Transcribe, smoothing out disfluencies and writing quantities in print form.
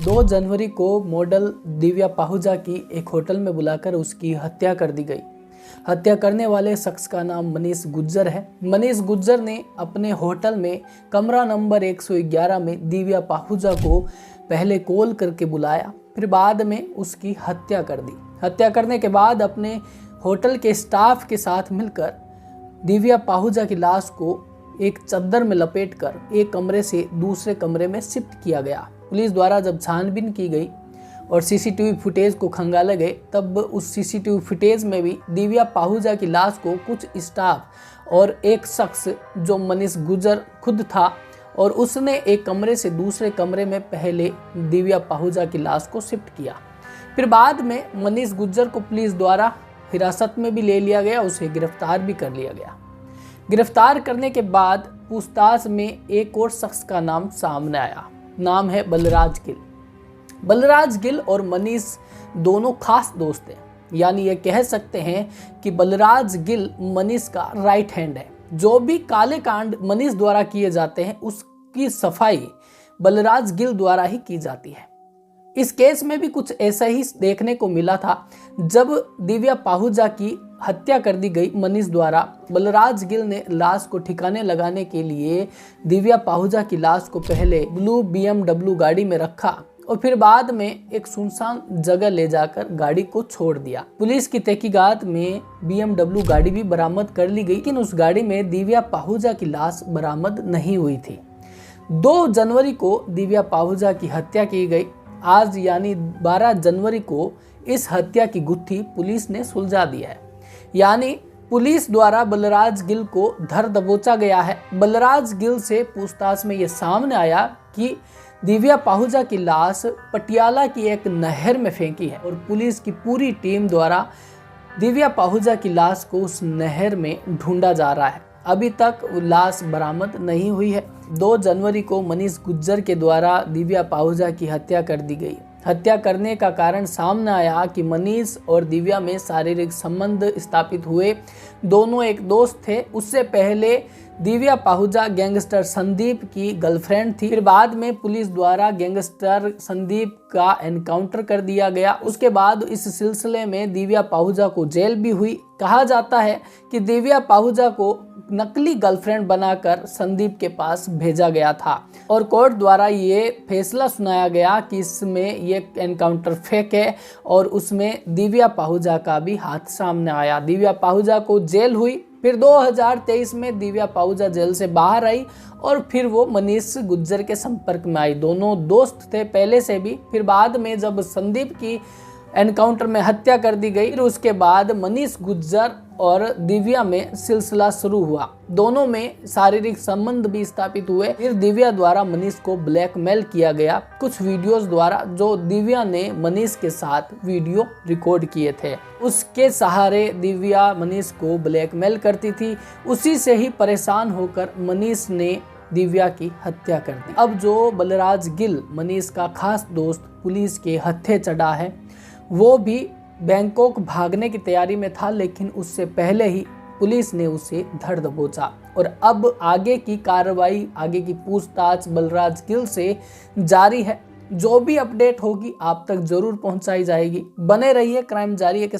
2 जनवरी को मॉडल दिव्या पाहुजा की एक होटल में बुलाकर उसकी हत्या कर दी गई। हत्या करने वाले शख्स का नाम मनीष गुज्जर है। मनीष गुज्जर ने अपने होटल में कमरा नंबर 111 में दिव्या पाहुजा को पहले कॉल करके बुलाया, फिर बाद में उसकी हत्या कर दी। हत्या करने के बाद अपने होटल के स्टाफ के साथ मिलकर दिव्या पाहुजा की लाश को एक चद्दर में लपेटकर एक कमरे से दूसरे कमरे में शिफ्ट किया गया। पुलिस द्वारा जब छानबीन की गई और सीसीटीवी फुटेज को खंगाले गए, तब उस सीसीटीवी फुटेज में भी दिव्या पाहुजा की लाश को कुछ स्टाफ और एक शख्स जो मनीष गुज्जर खुद था, और उसने एक कमरे से दूसरे कमरे में पहले दिव्या पाहुजा की लाश को शिफ्ट किया। फिर बाद में मनीष गुज्जर को पुलिस द्वारा हिरासत में भी ले लिया गया, उसे गिरफ्तार भी कर लिया गया। गिरफ्तार करने के बाद पूछताछ में एक और शख्स का नाम सामने आया। नाम है बलराज गिल। बलराज गिल और मनीष दोनों खास दोस्त हैं, यानी ये कह सकते हैं कि बलराज गिल मनीष का राइट हैंड है। जो भी काले कांड मनीष द्वारा किए जाते हैं उसकी सफाई बलराज गिल द्वारा ही की जाती है। इस केस में भी कुछ ऐसा ही देखने को मिला था। जब दिव्या पाहुजा की हत्या कर दी गई मनीष द्वारा, बलराज गिल ने लाश को ठिकाने लगाने के लिए दिव्या पाहुजा की लाश को पहले ब्लू BMW गाड़ी में रखा और फिर बाद में एक सुनसान जगह ले जाकर गाड़ी को छोड़ दिया। पुलिस की तहकीकात में BMW गाड़ी भी बरामद कर ली गई, लेकिन उस गाड़ी में दिव्या पाहुजा की लाश बरामद नहीं हुई थी। 2 जनवरी को दिव्या पाहुजा की हत्या की गई। आज यानी 12 जनवरी को इस हत्या की गुत्थी पुलिस ने सुलझा दिया है, यानी पुलिस द्वारा बलराज गिल को धर दबोचा गया है। बलराज गिल से पूछताछ में यह सामने आया कि दिव्या पाहुजा की लाश पटियाला की एक नहर में फेंकी है और पुलिस की पूरी टीम द्वारा दिव्या पाहुजा की लाश को उस नहर में ढूंढा जा रहा है। अभी तक लाश बरामद नहीं हुई है। 2 जनवरी को मनीष गुज्जर के द्वारा दिव्या पाहुजा की हत्या कर दी गई। हत्या करने का कारण सामने आया कि मनीष और दिव्या में शारीरिक संबंध स्थापित हुए। दोनों एक दोस्त थे। उससे पहले दिव्या पाहुजा गैंगस्टर संदीप की गर्लफ्रेंड थी। फिर बाद में पुलिस द्वारा गैंगस्टर संदीप का एनकाउंटर कर दिया गया। उसके बाद इस सिलसिले में दिव्या पाहुजा को जेल भी हुई। कहा जाता है कि दिव्या पाहुजा को नकली गर्लफ्रेंड बनाकर संदीप के पास भेजा गया था और कोर्ट द्वारा ये फैसला सुनाया गया कि इसमें ये एनकाउंटर फेक है और उसमें दिव्या पाहुजा का भी हाथ सामने आया। दिव्या पाहुजा को जेल हुई। फिर 2023 में दिव्या पाहुजा जेल से बाहर आई और फिर वो मनीष गुज्जर के संपर्क में आई। दोनों दोस्त थे पहले से भी। फिर बाद में जब संदीप की एनकाउंटर में हत्या कर दी गई, फिर उसके बाद मनीष गुज्जर और दिव्या में सिलसिला शुरू हुआ। दोनों में शारीरिक संबंध भी स्थापित हुए। फिर दिव्या द्वारा मनीष को ब्लैकमेल किया गया कुछ वीडियोस द्वारा, जो दिव्या ने मनीष के साथ वीडियो रिकॉर्ड किए थे। उसके सहारे दिव्या मनीष को ब्लैकमेल करती थी। उसी से ही परेशान होकर मनीष ने दिव्या की हत्या कर दी। अब जो बलराज गिल मनीष का खास दोस्त पुलिस के हत्थे चढ़ा है, वो भी बैंकॉक भागने की तैयारी में था, लेकिन उससे पहले ही पुलिस ने उसे धर दबोचा और अब आगे की कार्रवाई, आगे की पूछताछ बलराज गिल से जारी है। जो भी अपडेट होगी आप तक जरूर पहुंचाई जाएगी। बने रहिए क्राइम जारी है के